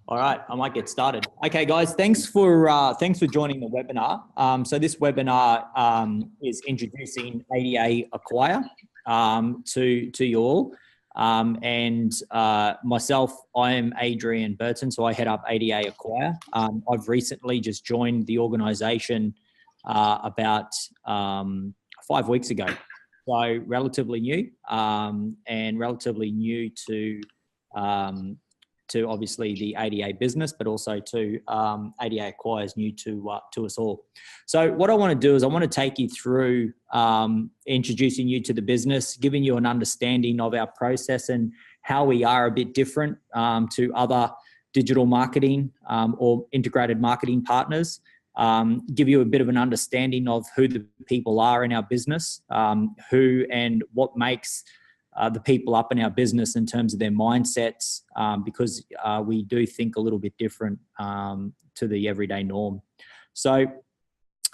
All right, I might get started. Okay, guys, thanks for joining the webinar. So this webinar is introducing adaAcquire to you all. Myself, I am Adrian Burton, so I head up adaAcquire. I've recently just joined the organisation about 5 weeks ago, so relatively new and relatively new to obviously the ADA business, but also to adaAcquire is new to us all. So what I want to do is I want to take you through introducing you to the business, giving you an understanding of our process and how we are a bit different to other digital marketing or integrated marketing partners. Give you a bit of an understanding of who the people are in our business, who and what makes the people up in our business in terms of their mindsets, because we do think a little bit different to the everyday norm. So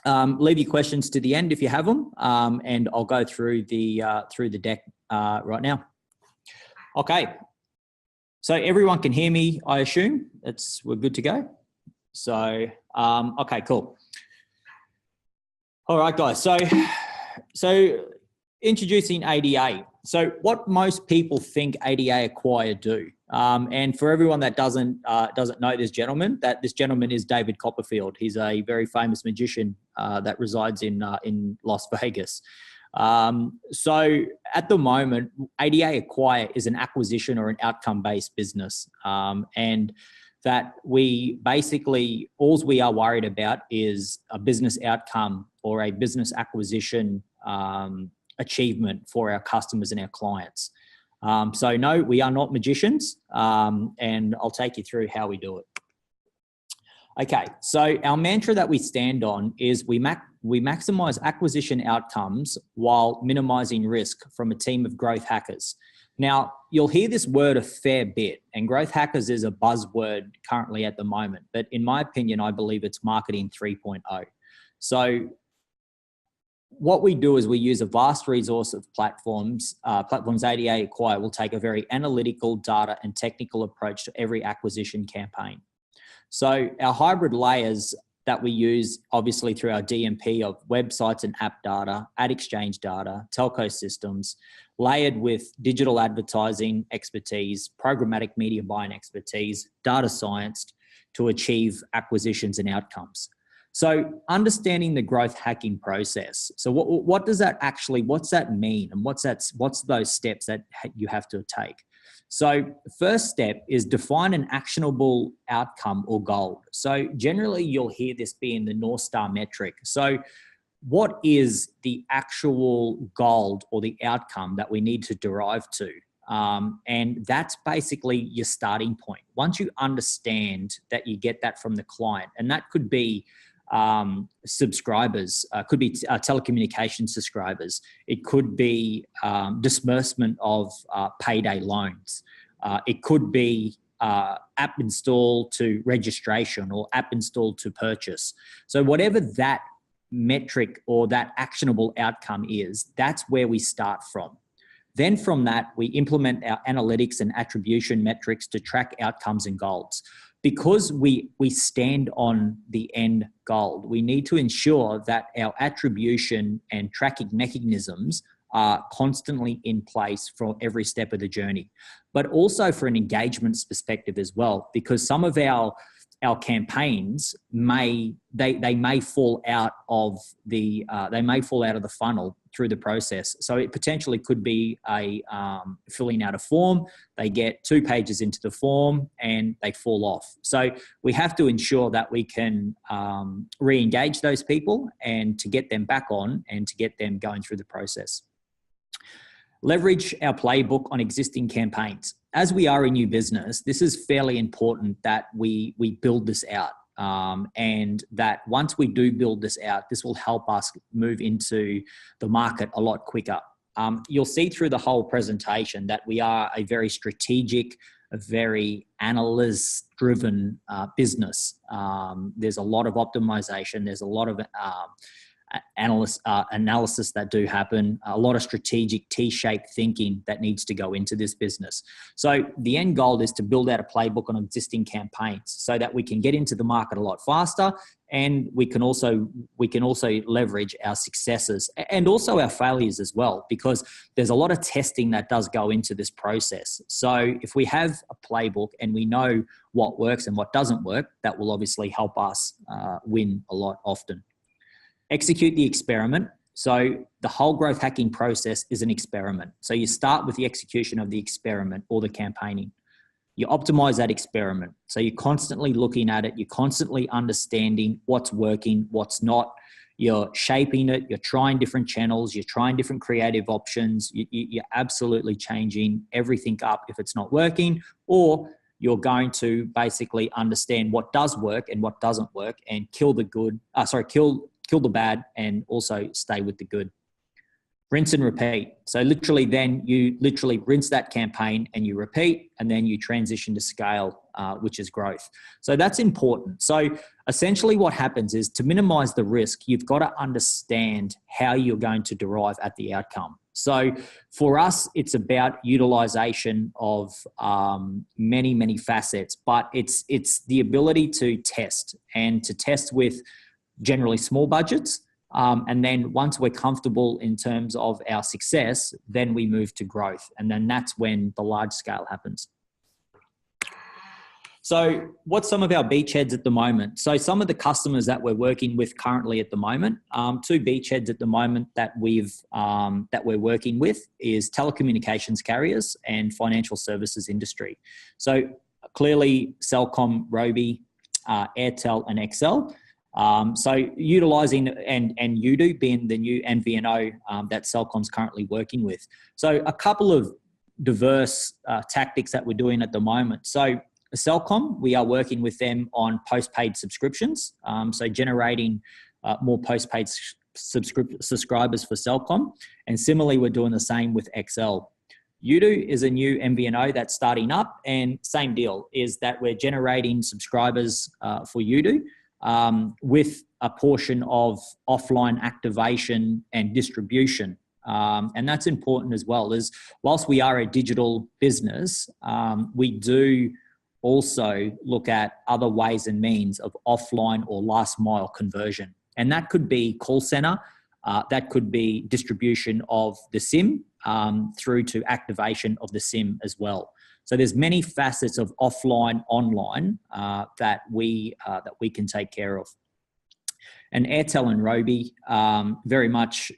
leave your questions to the end if you have them, and I'll go through the deck right now. Okay, so everyone can hear me, I assume. We're good to go. So okay, cool. All right, guys. So introducing ADA. So what most people think adaAcquire do, and for everyone that doesn't know this gentleman is David Copperfield. He's a very famous magician that resides in Las Vegas. So at the moment, adaAcquire is an acquisition or an outcome-based business, and that we basically, all we are worried about is a business outcome or a business acquisition achievement for our customers and our clients. So no, we are not magicians, and I'll take you through how we do it. Okay, so our mantra that we stand on is we maximize acquisition outcomes while minimizing risk from a team of growth hackers. Now, you'll hear this word a fair bit, and growth hackers is a buzzword currently at the moment, but in my opinion, I believe it's marketing 3.0. So what we do is we use a vast resource of platforms. adaAcquire will take a very analytical, data and technical approach to every acquisition campaign. So our hybrid layers that we use obviously through our DMP of websites and app data, ad exchange data, telco systems, layered with digital advertising expertise, programmatic media buying expertise, data science to achieve acquisitions and outcomes. So understanding the growth hacking process. So what does that actually, what's that mean? And what's those steps that you have to take? So first step is define an actionable outcome or goal. So generally you'll hear this being the North Star metric. So what is the actual goal or the outcome that we need to derive to? And that's basically your starting point. Once you understand that you get that from the client, and that could be subscribers, could be telecommunication subscribers. It could be disbursement of payday loans. It could be app install to registration or app install to purchase. So whatever that metric or that actionable outcome is, that's where we start from. Then from that, we implement our analytics and attribution metrics to track outcomes and goals. Because we stand on the end goal, we need to ensure that our attribution and tracking mechanisms are constantly in place for every step of the journey, but also for an engagements perspective as well, because some of our campaigns may fall out of the funnel through the process. So it potentially could be a filling out a form. They get 2 pages into the form and they fall off. So we have to ensure that we can re-engage those people and to get them back on and to get them going through the process. Leverage our playbook on existing campaigns. As we are a new business, this is fairly important that we build this out. And that once we do build this out, this will help us move into the market a lot quicker. You'll see through the whole presentation that we are a very strategic, a very analyst-driven business. There's a lot of optimization. There's a lot of analysis that do happen, a lot of strategic T-shaped thinking that needs to go into this business. So the end goal is to build out a playbook on existing campaigns so that we can get into the market a lot faster, and we can also leverage our successes and also our failures as well, because there's a lot of testing that does go into this process. So if we have a playbook and we know what works and what doesn't work, that will obviously help us win a lot often. Execute the experiment. So the whole growth hacking process is an experiment. So you start with the execution of the experiment or the campaigning. You optimize that experiment. So you're constantly looking at it. You're constantly understanding what's working, what's not. You're shaping it. You're trying different channels. You're trying different creative options. You're absolutely changing everything up if it's not working, or you're going to basically understand what does work and what doesn't work and kill the bad and also stay with the good. Rinse and repeat. So literally then you rinse that campaign and you repeat, and then you transition to scale, which is growth. So that's important. So essentially what happens is, to minimize the risk, you've got to understand how you're going to derive at the outcome. So for us, it's about utilization of many, many facets, but it's the ability to test, and to test with generally small budgets. And then once we're comfortable in terms of our success, then we move to growth. And then that's when the large scale happens. So what's some of our beachheads at the moment? So some of the customers that we're working with currently at the moment, two beachheads at the moment that we're working with is telecommunications carriers and financial services industry. So clearly Cellcom, Robi, Airtel and XL. So utilizing and Udo being the new MVNO that Cellcom's currently working with. So a couple of diverse tactics that we're doing at the moment. So Cellcom, we are working with them on postpaid subscriptions. So generating more postpaid subscribers for Cellcom. And similarly, we're doing the same with XL. Udo is a new MVNO that's starting up, and same deal is that we're generating subscribers for Udo. With a portion of offline activation and distribution. And that's important as well, is whilst we are a digital business, we do also look at other ways and means of offline or last mile conversion. And that could be call center, that could be distribution of the SIM through to activation of the SIM as well. So there's many facets of offline, online that we can take care of. And Airtel and Robi very much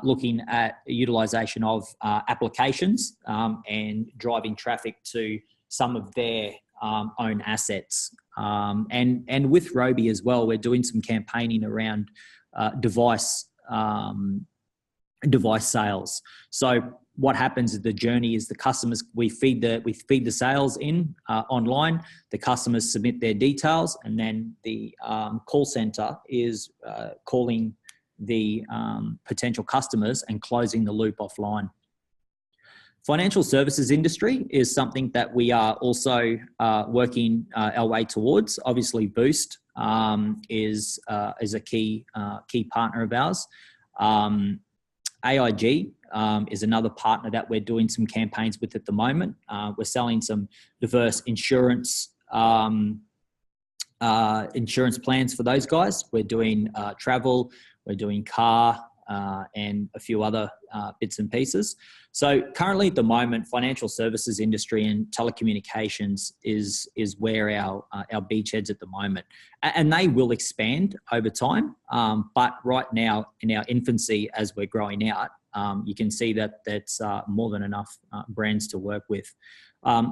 looking at utilization of applications and driving traffic to some of their own assets. And with Robi as well, we're doing some campaigning around device sales. So what happens is the journey is the customers, we feed the sales in online, the customers submit their details, and then the call center is calling the potential customers and closing the loop offline. Financial services industry is something that we are also working our way towards. Obviously, Boost is a key partner of ours. AIG is another partner that we're doing some campaigns with at the moment. We're selling some diverse insurance plans for those guys. We're doing travel, we're doing car, and a few other bits and pieces. So currently at the moment, financial services industry and telecommunications is where our beachheads at the moment. And they will expand over time. But right now in our infancy, as we're growing out, you can see that that's more than enough brands to work with.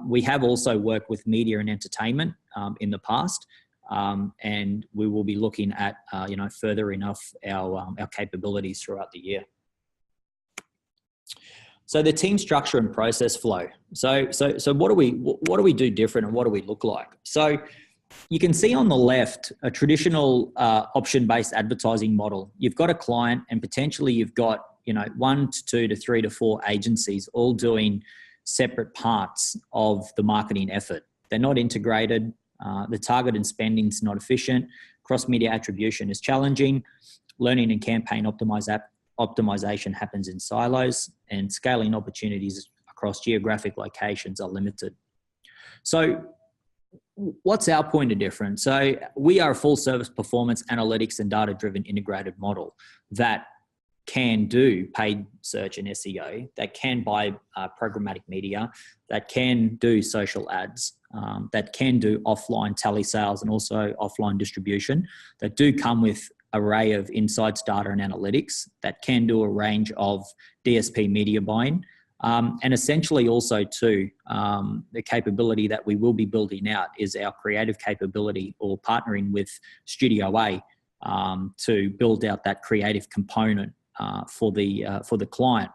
We have also worked with media and entertainment in the past. And we will be looking at, furthering our capabilities throughout the year. So the team structure and process flow. So what do we do different, and what do we look like? So you can see on the left a traditional option-based advertising model. You've got a client, and potentially you've got 1 to 2 to 3 to 4 agencies all doing separate parts of the marketing effort. They're not integrated. The target and spending is not efficient. Cross-media attribution is challenging. learning and campaign optimization happens in silos, and scaling opportunities across geographic locations are limited. So what's our point of difference? So we are a full service performance analytics and data-driven integrated model that can do paid search and SEO, that can buy programmatic media, that can do social ads, that can do offline telesales and also offline distribution, that do come with array of insights, data and analytics, that can do a range of DSP media buying, and essentially also too, the capability that we will be building out is our creative capability, or partnering with Studio A to build out that creative component for the client,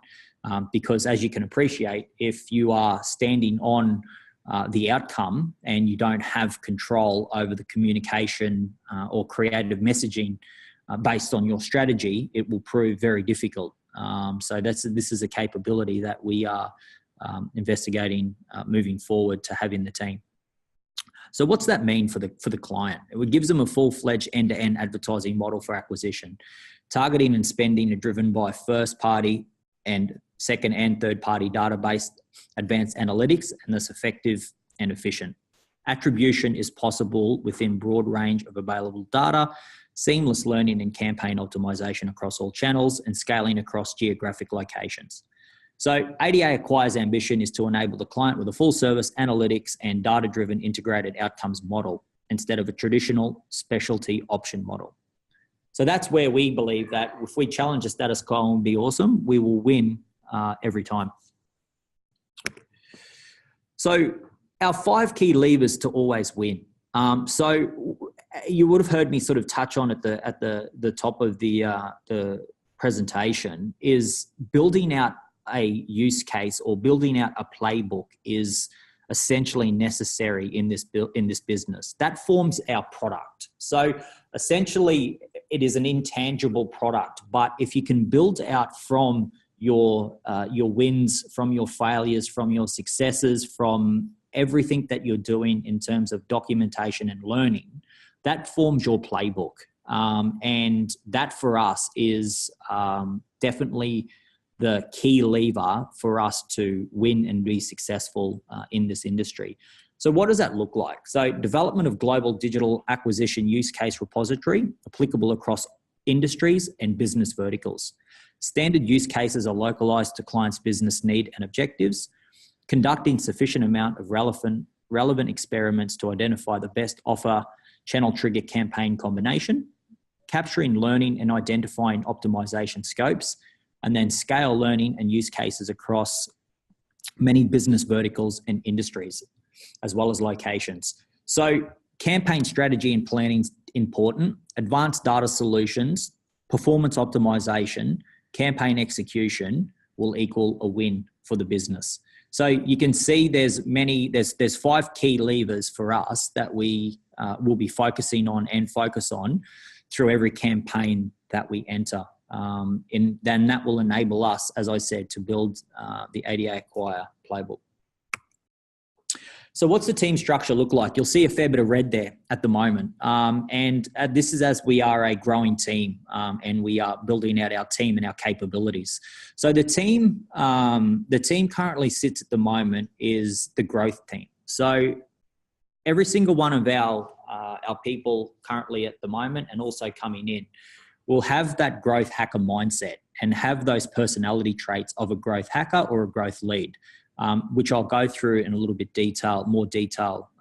because as you can appreciate, if you are standing on the outcome and you don't have control over the communication or creative messaging based on your strategy, it will prove very difficult. So this is a capability that we are investigating moving forward to have in the team. So what's that mean for the client? It gives them a full-fledged end-to-end advertising model for acquisition. Targeting and spending are driven by first-party and second and third-party database advanced analytics, and thus effective and efficient. Attribution is possible within broad range of available data, seamless learning and campaign optimization across all channels, and scaling across geographic locations. So adaAcquire's ambition is to enable the client with a full service analytics and data-driven integrated outcomes model instead of a traditional specialty option model. So that's where we believe that if we challenge the status quo and be awesome, we will win every time. So our 5 key levers to always win. So you would have heard me sort of touch on at the top of the presentation, is building out a use case or building out a playbook is essentially necessary in this business. That forms our product. So essentially it is an intangible product, but if you can build out from your wins, from your failures, from your successes, from everything that you're doing in terms of documentation and learning, that forms your playbook. And that for us is definitely the key lever for us to win and be successful in this industry. So what does that look like? So development of global digital acquisition use case repository applicable across industries and business verticals. Standard use cases are localized to clients' business need and objectives. Conducting sufficient amount of relevant experiments to identify the best offer channel trigger campaign combination. Capturing learning and identifying optimization scopes. And then scale learning and use cases across many business verticals and industries, as well as locations. So campaign strategy and planning is important. Advanced data solutions, performance optimization, campaign execution will equal a win for the business. So you can see there's 5 key levers for us that we will be focusing on and focus on through every campaign that we enter. And then that will enable us, as I said, to build the adaAcquire playbook. So what's the team structure look like? You'll see a fair bit of red there at the moment. And this is as we are a growing team and we are building out our team and our capabilities. So the team currently sits at the moment is the growth team. So every single one of our people currently at the moment and also coming in will have that growth hacker mindset and have those personality traits of a growth hacker or a growth lead. Which I'll go through in a little bit more detail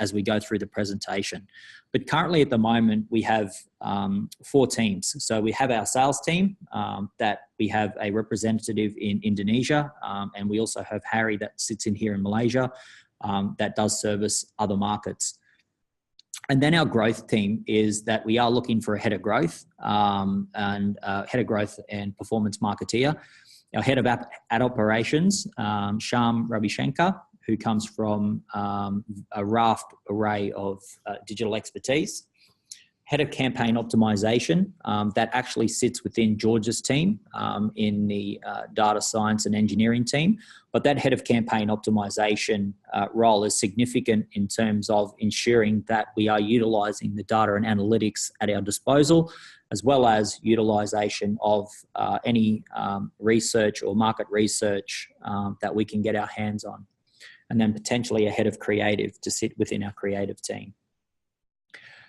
as we go through the presentation. But currently at the moment, we have 4 teams. So we have our sales team that we have a representative in Indonesia, and we also have Harry that sits in here in Malaysia that does service other markets. And then our growth team is that we are looking for a head of growth and performance marketeer. Our head of ad operations, Sham Ravishankar, who comes from a raft array of digital expertise. head of campaign optimization that actually sits within George's team in the data science and engineering team. But that head of campaign optimization role is significant in terms of ensuring that we are utilizing the data and analytics at our disposal, as well as utilization of any research or market research that we can get our hands on. And then potentially a head of creative to sit within our creative team.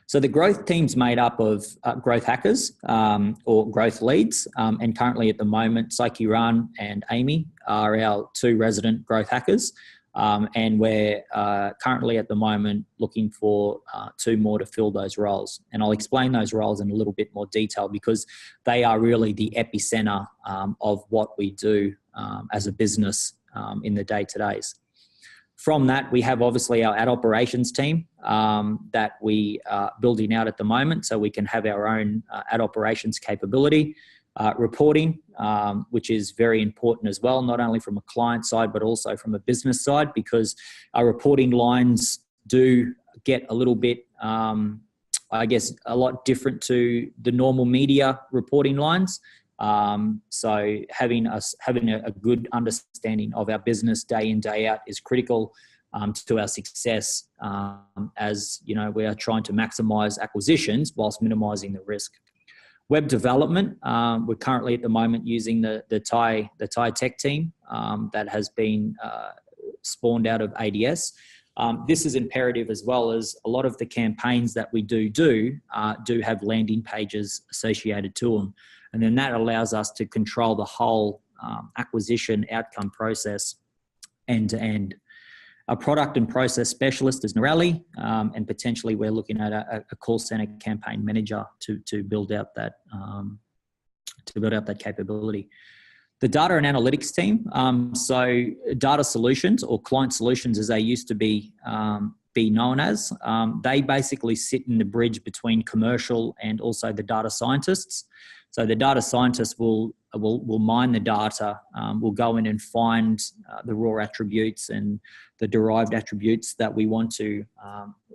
So the growth team's made up of growth hackers or growth leads. And currently at the moment, Psyche Run and Amy are our 2 resident growth hackers. And we're currently at the moment looking for 2 more to fill those roles. And I'll explain those roles in a little bit more detail because they are really the epicenter of what we do as a business in the day-to-days. From that, we have obviously our ad operations team that we are building out at the moment so we can have our own ad operations capability. Reporting, which is very important as well, not only from a client side, but also from a business side, because our reporting lines do get a little bit, I guess, a lot different to the normal media reporting lines. So having a good understanding of our business day in, day out is critical to our success as, you know, we are trying to maximize acquisitions whilst minimizing the risk. Web development, we're currently at the moment using the Thai tech team that has been spawned out of ADS. This is imperative as well as a lot of the campaigns that we do have landing pages associated to them. And then that allows us to control the whole acquisition outcome process end to end. Our product and process specialist is Norelli, and potentially we're looking at a call center campaign manager to build out that capability. The data and analytics team, so data solutions or client solutions as they used to be known as, they basically sit in the bridge between commercial and also the data scientists. So the data scientists will mine the data, will go in and find the raw attributes and the derived attributes that we want to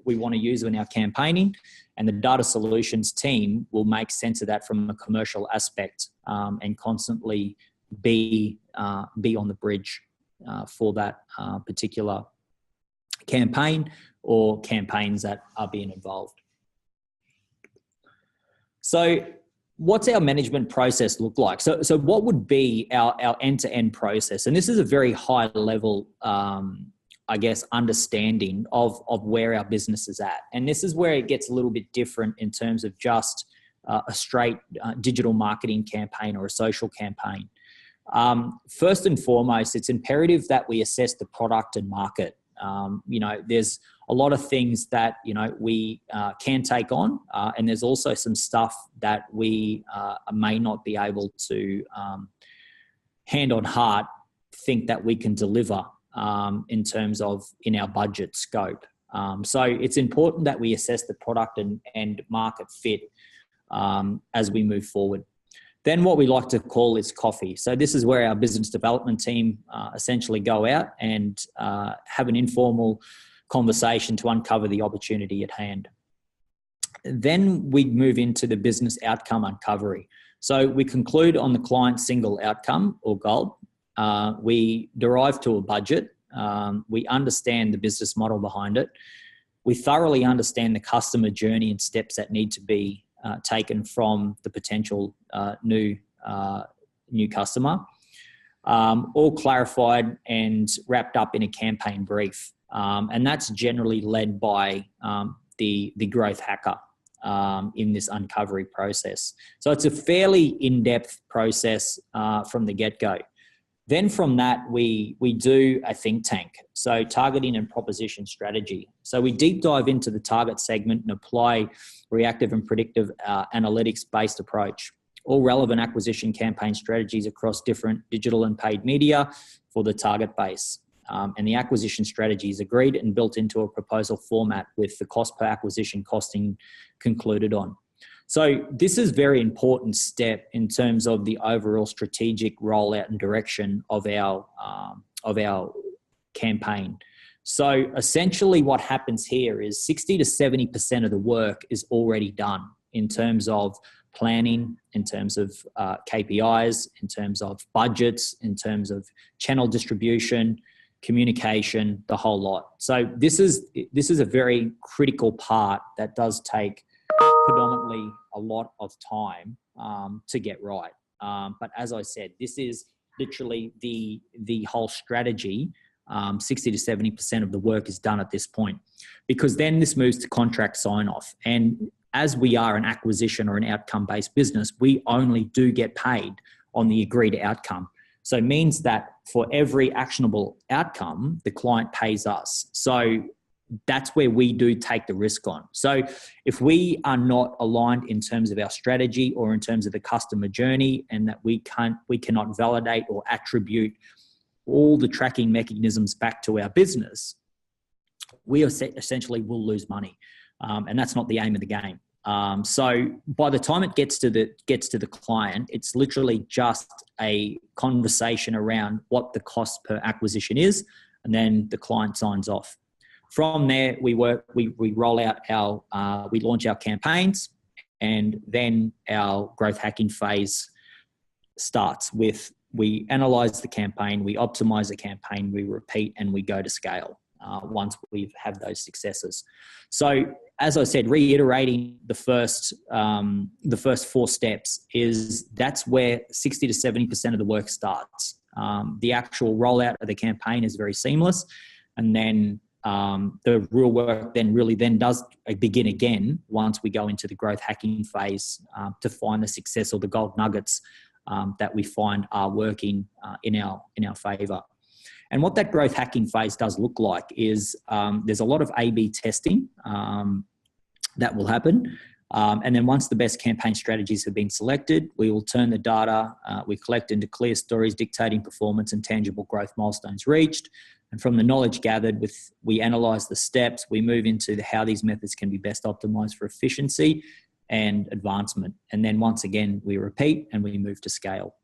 use in our campaigning, and the data solutions team will make sense of that from a commercial aspect and constantly be on the bridge for that particular campaign or campaigns that are being involved. So what's our management process look like? So what would be our end-to-end process? And this is a very high level, I guess, understanding of where our business is at. And this is where it gets a little bit different in terms of just a straight digital marketing campaign or a social campaign. First and foremost, it's imperative that we assess the product and market. You know, there's a lot of things that, you know, we can take on, and there's also some stuff that we may not be able to hand on heart think that we can deliver in terms of in our budget scope. So it's important that we assess the product and market fit as we move forward. Then what we like to call is coffee. So this is where our business development team essentially go out and have an informal conversation to uncover the opportunity at hand. Then we move into the business outcome uncovery. So we conclude on the client's single outcome or goal. We derive to a budget. We understand the business model behind it. We thoroughly understand the customer journey and steps that need to be taken from the potential new customer, all clarified and wrapped up in a campaign brief. And that's generally led by the growth hacker in this uncovery process. So it's a fairly in-depth process from the get-go. Then from that, we do a think tank. So targeting and proposition strategy. So we deep dive into the target segment and apply reactive and predictive analytics-based approach. All relevant acquisition campaign strategies across different digital and paid media for the target base. And the acquisition strategy is agreed and built into a proposal format with the cost per acquisition costing concluded on. So this is a very important step in terms of the overall strategic rollout and direction of our campaign. So essentially what happens here is 60 to 70% of the work is already done. in terms of planning, in terms of KPIs, in terms of budgets, in terms of channel distribution, communication, the whole lot. So this is a very critical part that does take predominantly a lot of time to get right. But as I said, this is literally the whole strategy. 60 to 70% of the work is done at this point, because then this moves to contract sign off. And as we are an acquisition or an outcome-based business, we only do get paid on the agreed outcome. So it means that for every actionable outcome, the client pays us. So that's where we do take the risk on. So if we are not aligned in terms of our strategy or in terms of the customer journey, and that we cannot validate or attribute all the tracking mechanisms back to our business, we essentially will lose money. And that's not the aim of the game. So by the time it gets to the client, it's literally just a conversation around what the cost per acquisition is, and then the client signs off. From there, we roll out we launch our campaigns, and then our growth hacking phase starts with, we analyze the campaign, we optimize the campaign, we repeat, and we go to scale once we have those successes. So as I said, reiterating the first 4 steps that's where 60 to 70% of the work starts. The actual rollout of the campaign is very seamless, and then the real work then does begin again once we go into the growth hacking phase to find the success or the gold nuggets that we find are working in our favor. And what that growth hacking phase does look like is there's a lot of A/B testing that will happen. And then once the best campaign strategies have been selected, we will turn the data we collect into clear stories dictating performance and tangible growth milestones reached. And from the knowledge gathered, we analyze the steps, we move into how these methods can be best optimized for efficiency and advancement. And then once again, we repeat and we move to scale.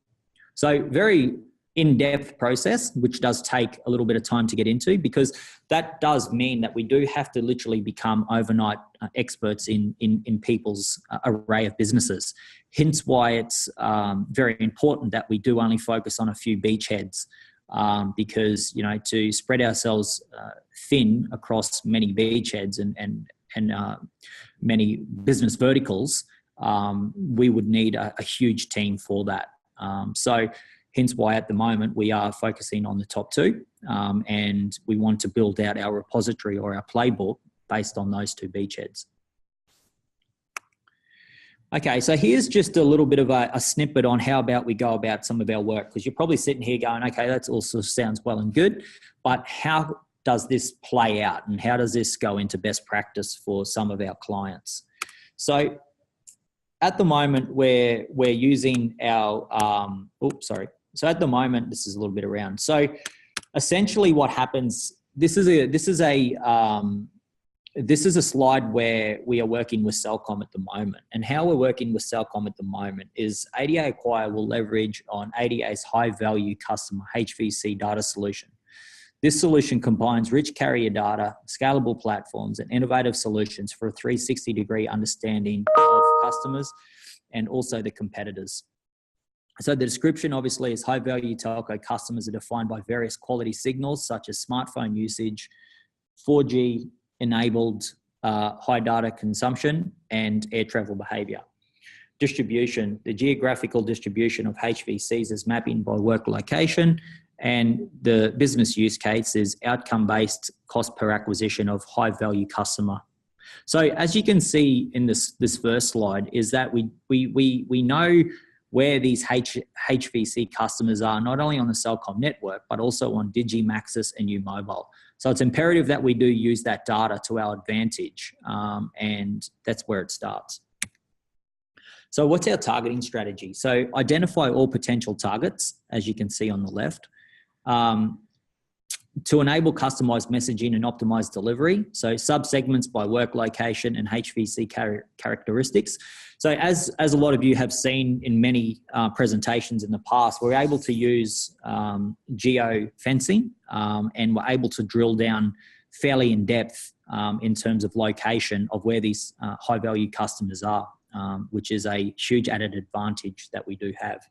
So very in-depth process, which does take a little bit of time to get into, because that does mean that we do have to literally become overnight experts in people's array of businesses. Hence why it's very important that we do only focus on a few beachheads, because, to spread ourselves thin across many beachheads and many business verticals, we would need a huge team for that. So hence why at the moment we are focusing on the top 2, and we want to build out our repository or our playbook based on those 2 beachheads. Okay, so here's just a little bit of a snippet on how about we go about some of our work, because you're probably sitting here going, okay, that also sounds well and good, but how does this play out, and how does this go into best practice for some of our clients? So at the moment we're using our, So at the moment, this is a little bit around. So essentially what happens, this is a slide where we are working with Cellcom at the moment. And how we're working with Cellcom at the moment is adaAcquire will leverage on ADA's high-value customer HVC data solution. This solution combines rich carrier data, scalable platforms, and innovative solutions for a 360-degree understanding of customers and also the competitors. So the description obviously is high-value telco customers are defined by various quality signals such as smartphone usage, 4G enabled high data consumption, and air travel behaviour. Distribution, the geographical distribution of HVCs is mapping by work location, and the business use case is outcome-based cost per acquisition of high-value customer. So as you can see in this first slide is that we know where these HVC customers are, not only on the Cellcom network, but also on Digi, Maxis and U-Mobile. So it's imperative that we do use that data to our advantage, and that's where it starts. So what's our targeting strategy? So identify all potential targets, as you can see on the left, to enable customized messaging and optimized delivery. So sub-segments by work location and HVC characteristics. So as a lot of you have seen in many presentations in the past, we're able to use geo-fencing, and we're able to drill down fairly in depth in terms of location of where these high-value customers are. which is a huge added advantage that we do have.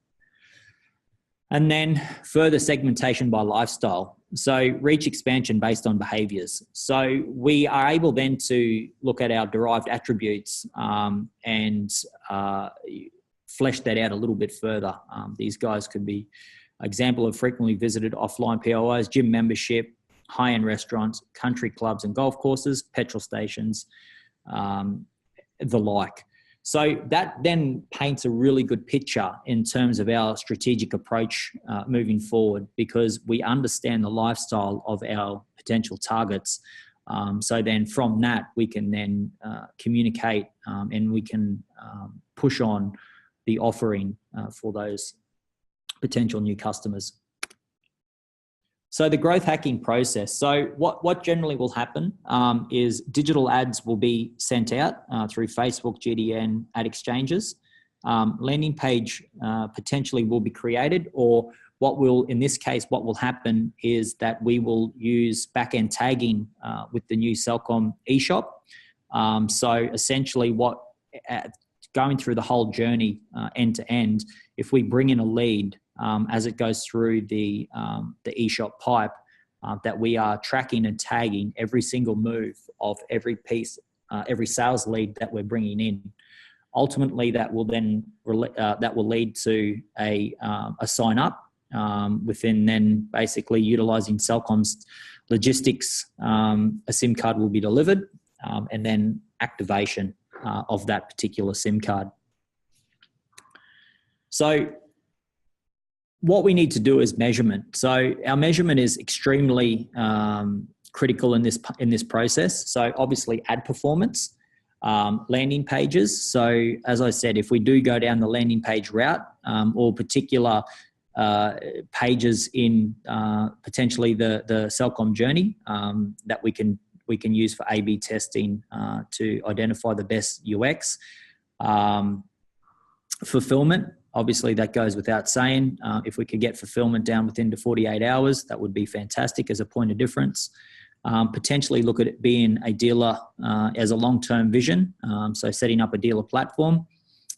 And then further segmentation by lifestyle. So reach expansion based on behaviors. So we are able then to look at our derived attributes and flesh that out a little bit further. These guys could be example of frequently visited offline POIs, gym membership, high-end restaurants, country clubs and golf courses, petrol stations, the like. So that then paints a really good picture in terms of our strategic approach moving forward, because we understand the lifestyle of our potential targets. So then from that, we can then communicate and we can push on the offering for those potential new customers. So the growth hacking process. So what generally will happen is digital ads will be sent out through Facebook, GDN, ad exchanges. Landing page potentially will be created, or in this case, what will happen is that we will use back-end tagging with the new Cellcom eShop. So essentially going through the whole journey end to end, if we bring in a lead, as it goes through the eShop pipe, that we are tracking and tagging every single move of every piece, every sales lead that we're bringing in. Ultimately, that will then lead to a sign up within then basically utilizing Cellcom's logistics. A SIM card will be delivered and then activation of that particular SIM card. So what we need to do is measurement. So our measurement is extremely critical in this process. So obviously ad performance, landing pages. So as I said, if we do go down the landing page route or particular pages in potentially the Cellcom journey that we can use for A/B testing to identify the best UX. Fulfillment. Obviously, that goes without saying. If we could get fulfillment down within 48 hours, that would be fantastic as a point of difference. Potentially look at it being a dealer as a long-term vision, so setting up a dealer platform.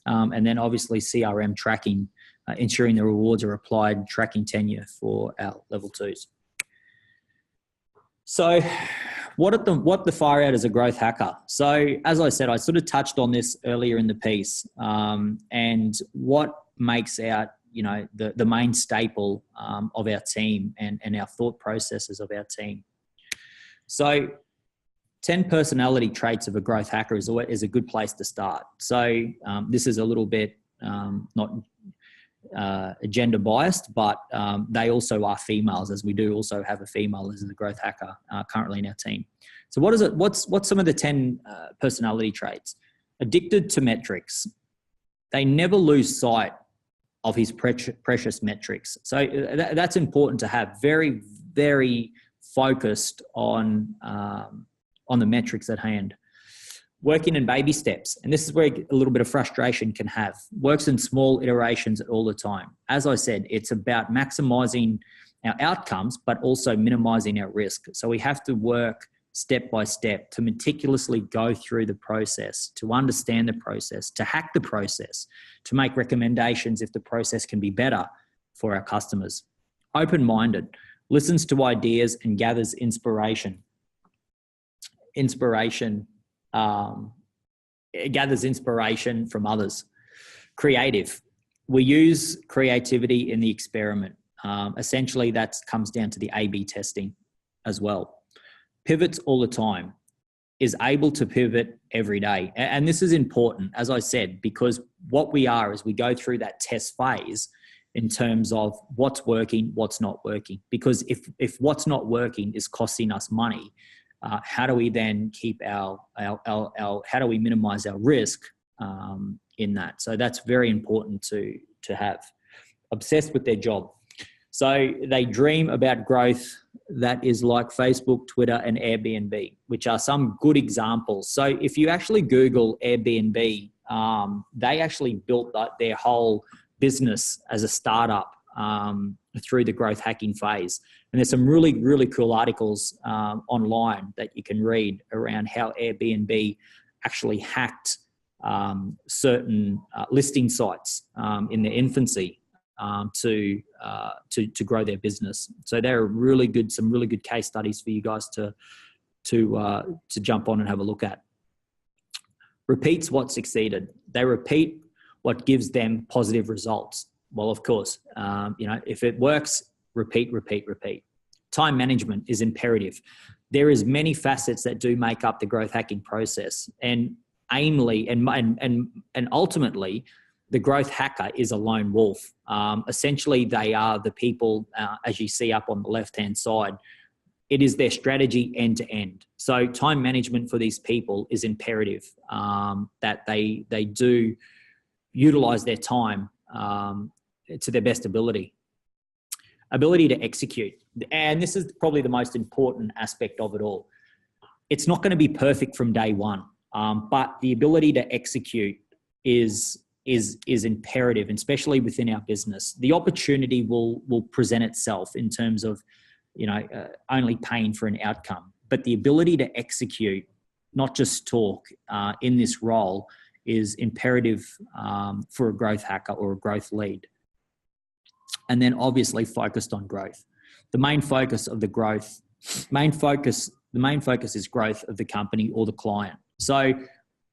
And then obviously CRM tracking, ensuring the rewards are applied, tracking tenure for our level 2s. So what the far out as a growth hacker? So as I said, I sort of touched on this earlier in the piece, and what makes out, the main staple of our team and our thought processes of our team. So 10 personality traits of a growth hacker is a good place to start. So this is a little bit not gender biased, but they also are females, as we do also have a female as a growth hacker currently in our team. So what's some of the 10 personality traits? Addicted to metrics. They never lose sight of his precious metrics. So that's important to have. Very, very focused on the metrics at hand. Working in baby steps. And this is where a little bit of frustration can have. Works in small iterations all the time. As I said, it's about maximizing our outcomes, but also minimizing our risk. So we have to work step by step to meticulously go through the process, to understand the process, to hack the process, to make recommendations if the process can be better for our customers. Open-minded, listens to ideas and gathers inspiration. It gathers inspiration from others. Creative. We use creativity in the experiment. Essentially, that comes down to the A/B testing as well. Pivots all the time. Is able to pivot every day. And this is important, as I said, because what we are is we go through that test phase in terms of what's working, what's not working. Because if what's not working is costing us money, how do we then keep how do we minimize our risk in that? So that's very important to have. Obsessed with their job. So they dream about growth that is like Facebook, Twitter, and Airbnb, which are some good examples. So if you actually Google Airbnb, they actually built their whole business as a startup through the growth hacking phase. And there's some really, really cool articles online that you can read around how Airbnb actually hacked certain listing sites in their infancy to grow their business. So there are some really good case studies for you guys to jump on and have a look at. Repeats what succeeded. They repeat what gives them positive results. Well, of course, if it works, repeat. Time management is imperative. There is many facets that do make up the growth hacking process, and ultimately, the growth hacker is a lone wolf. Essentially, they are the people, as you see up on the left-hand side. It is their strategy end to end. So time management for these people is imperative, that they do utilize their time to their best ability. Ability to execute. And this is probably the most important aspect of it all. It's not going to be perfect from day one, but the ability to execute is imperative, especially within our business. The opportunity will present itself in terms of only paying for an outcome, but the ability to execute, not just talk, in this role is imperative for a growth hacker or a growth lead. And then obviously focused on growth. The main focus is growth of the company or the client. So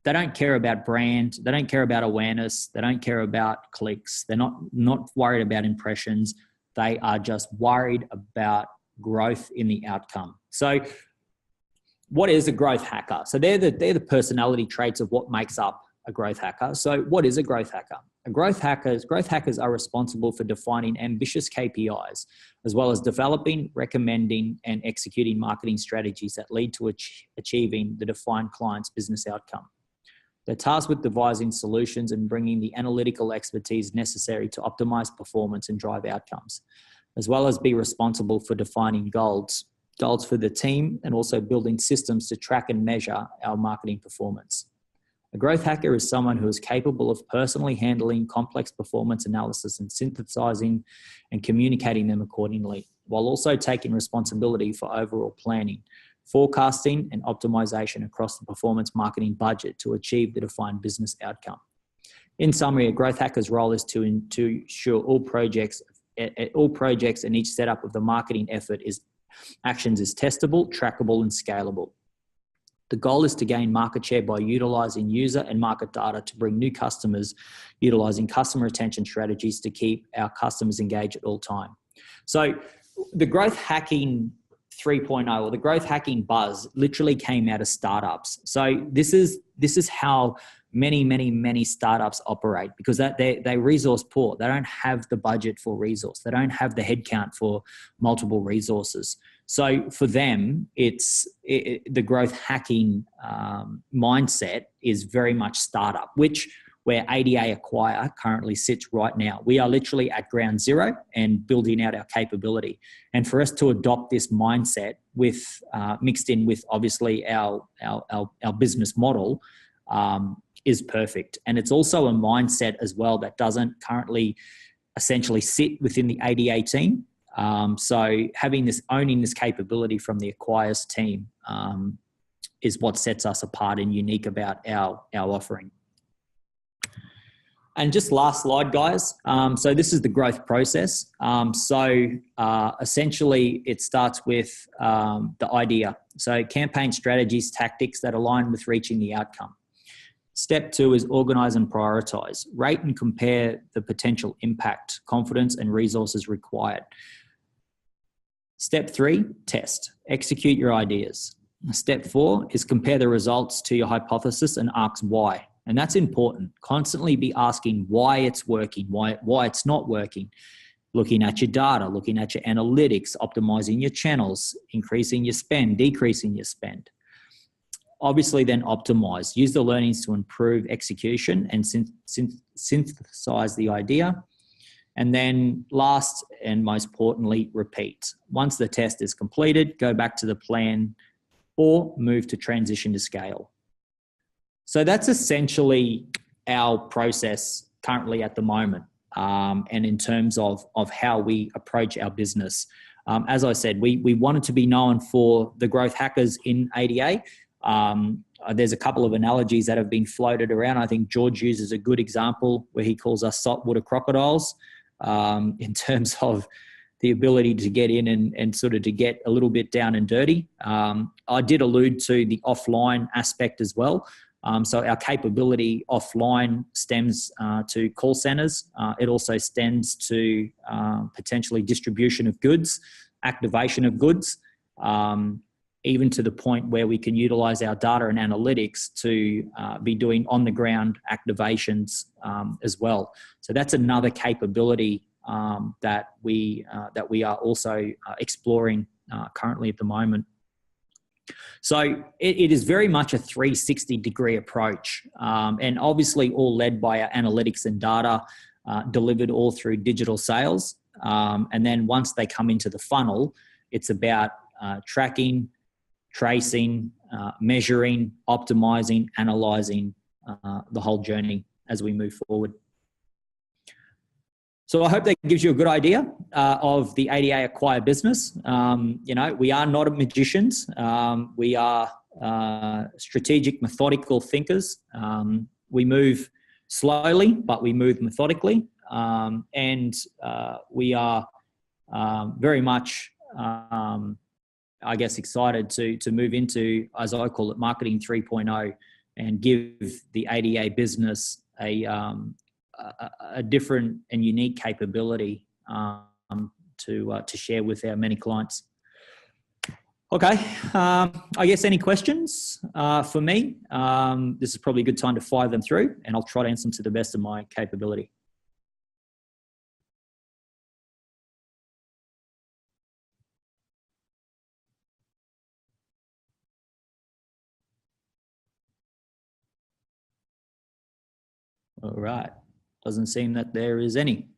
they don't care about brand, they don't care about awareness, they don't care about clicks, they're not worried about impressions. They are just worried about growth in the outcome. So what is a growth hacker? So they're the personality traits of what makes up a growth hacker. So what is a growth hacker? Growth hackers are responsible for defining ambitious KPIs, as well as developing, recommending, and executing marketing strategies that lead to achieving the defined client's business outcome. They're tasked with devising solutions and bringing the analytical expertise necessary to optimize performance and drive outcomes, as well as be responsible for defining goals for the team and also building systems to track and measure our marketing performance. A growth hacker is someone who is capable of personally handling complex performance analysis and synthesizing and communicating them accordingly, while also taking responsibility for overall planning, forecasting, and optimization across the performance marketing budget to achieve the defined business outcome. In summary, a growth hacker's role is to ensure all projects and each setup of the marketing effort is testable, trackable, and scalable. The goal is to gain market share by utilizing user and market data to bring new customers, utilizing customer retention strategies to keep our customers engaged at all time. So the growth hacking 3.0 or the growth hacking buzz literally came out of startups. So this is how many startups operate, because they resource poor. They don't have the budget for resource. They don't have the headcount for multiple resources. So for them, the growth hacking mindset is very much startup, where adaAcquire currently sits right now. We are literally at ground zero and building out our capability. And for us to adopt this mindset with mixed in with obviously our business model is perfect. And it's also a mindset as well that doesn't currently essentially sit within the ADA team. So owning this capability from the Acquires team is what sets us apart and unique about our offering. And just last slide, guys. So this is the growth process. Essentially it starts with the idea. So campaign strategies, tactics that align with reaching the outcome. Step 2 is organize and prioritize. Rate and compare the potential impact, confidence, and resources required. Step 3, test. Execute your ideas. Step 4 is compare the results to your hypothesis and ask why. And that's important. Constantly be asking why it's working, why it's not working. Looking at your data, looking at your analytics, optimizing your channels, increasing your spend, decreasing your spend. Obviously then optimize. Use the learnings to improve execution and synthesize the idea. And then last and most importantly, repeat. Once the test is completed, go back to the plan or move to transition to scale. So that's essentially our process currently at the moment. And in terms of how we approach our business. As I said, we wanted to be known for the growth hackers in ADA. there's a couple of analogies that have been floated around. I think George uses a good example where he calls us saltwater crocodiles, in terms of the ability to get in and sort of to get a little bit down and dirty. I did allude to the offline aspect as well. So our capability offline stems to call centers. It also stems to potentially distribution of goods, activation of goods, even to the point where we can utilize our data and analytics to be doing on-the-ground activations as well. So that's another capability that we are also exploring currently at the moment. So it is very much a 360-degree approach, and obviously all led by our analytics and data, delivered all through digital sales. And then once they come into the funnel, it's about tracking, tracing, measuring, optimizing, analyzing the whole journey as we move forward. So I hope that gives you a good idea of the adaAcquire business. You know, we are not magicians. We are strategic, methodical thinkers. We move slowly, but we move methodically. And we are very much, I guess, excited to move into, as I call it, marketing 3.0, and give the ADA business a different and unique capability to share with our many clients. Okay, I guess any questions for me? This is probably a good time to fire them through, and I'll try to answer them to the best of my capability. All right. Doesn't seem that there is any.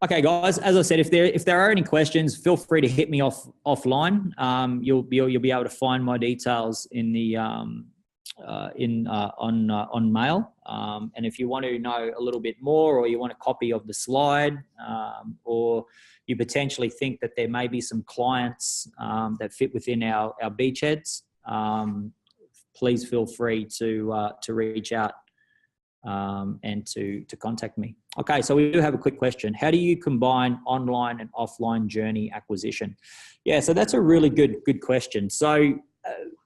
Okay, guys. As I said, if there are any questions, feel free to hit me offline. You'll be able to find my details in the on mail. And if you want to know a little bit more, or you want a copy of the slide, or you potentially think that there may be some clients that fit within our beachheads, please feel free to reach out and to contact me. Okay, so we do have a quick question. How do you combine online and offline journey acquisition? Yeah, so that's a really good question. So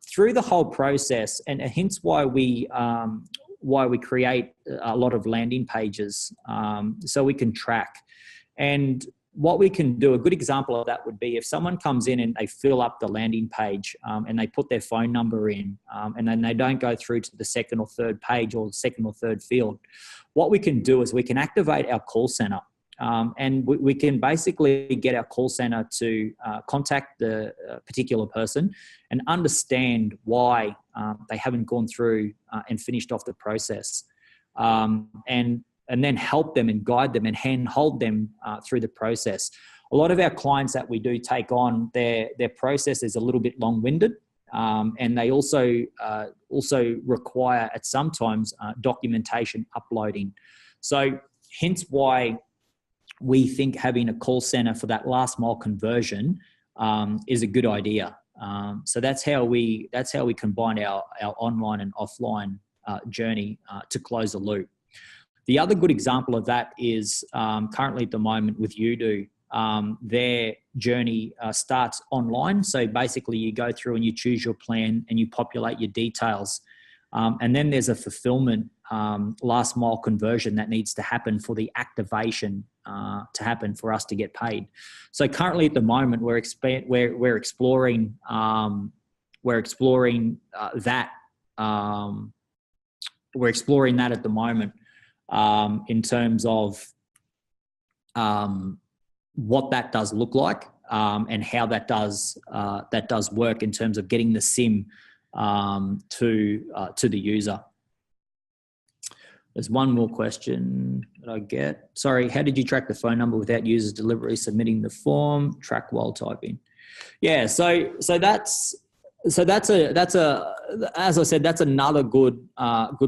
through the whole process, and hence why we create a lot of landing pages, so we can track. And what we can do, a good example of that would be if someone comes in and they fill up the landing page and they put their phone number in, and then they don't go through to the second or third page or the second or third field. What we can do is we can activate our call center, and we can basically get our call center to contact the particular person and understand why they haven't gone through and finished off the process. And then help them and guide them and hand-hold them through the process. A lot of our clients that we do take on, their process is a little bit long-winded, and they also require at sometimes documentation uploading. So hence why we think having a call center for that last mile conversion is a good idea. So that's how we combine our online and offline journey to close the loop. The other good example of that is currently at the moment with Udo, their journey starts online. So basically you go through and you choose your plan and you populate your details. And then there's a fulfillment last mile conversion that needs to happen for the activation to happen for us to get paid. So currently at the moment we're exploring that. We're exploring that at the moment. In terms of what that does look like, and how that does work in terms of getting the SIM to the user. There's one more question that I get. Sorry, how did you track the phone number without users deliberately submitting the form? Track while typing. Yeah, so that's as I said, that's another good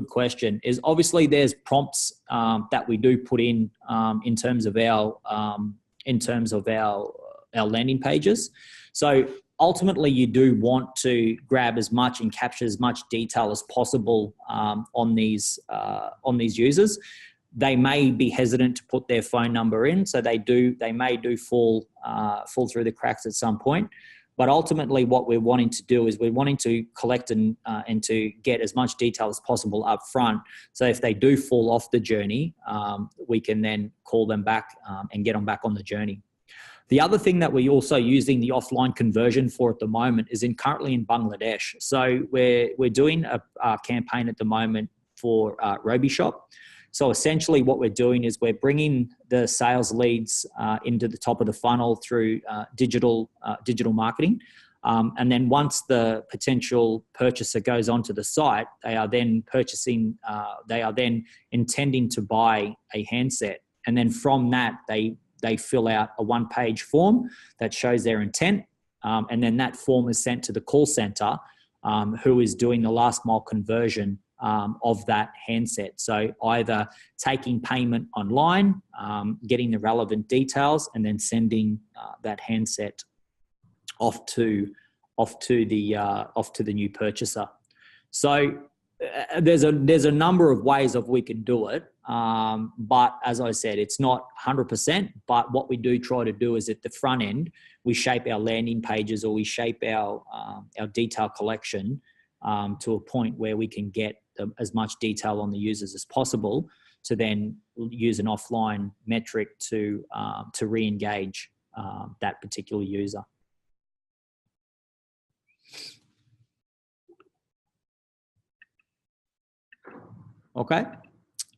question. Is obviously there's prompts that we do put in terms of our landing pages. So ultimately you do want to grab as much and capture as much detail as possible on these users. They may be hesitant to put their phone number in, so they may fall through the cracks at some point. But ultimately, what we're wanting to do is we're wanting to collect and to get as much detail as possible up front. So if they do fall off the journey, we can then call them back and get them back on the journey. The other thing that we're also using the offline conversion for at the moment is currently in Bangladesh. So we're doing a campaign at the moment for RobiShop. So essentially what we're doing is we're bringing the sales leads into the top of the funnel through digital marketing. And then once the potential purchaser goes onto the site, they are then intending to buy a handset. And then from that, they fill out a one-page form that shows their intent. And then that form is sent to the call center, who is doing the last mile conversion of that handset. So either taking payment online, getting the relevant details, and then sending that handset off to the new purchaser. So there's a number of ways of we can do it, but as I said, it's not 100%. But what we do try to do is at the front end, we shape our landing pages, or we shape our detail collection to a point where we can get as much detail on the users as possible, to then use an offline metric to re-engage that particular user. Okay.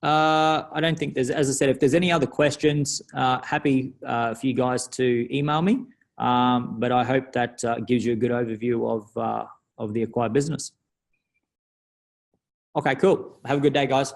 I don't think there's, as I said, if there's any other questions, happy for you guys to email me. But I hope that gives you a good overview of the Acquire business. Okay, cool. Have a good day, guys.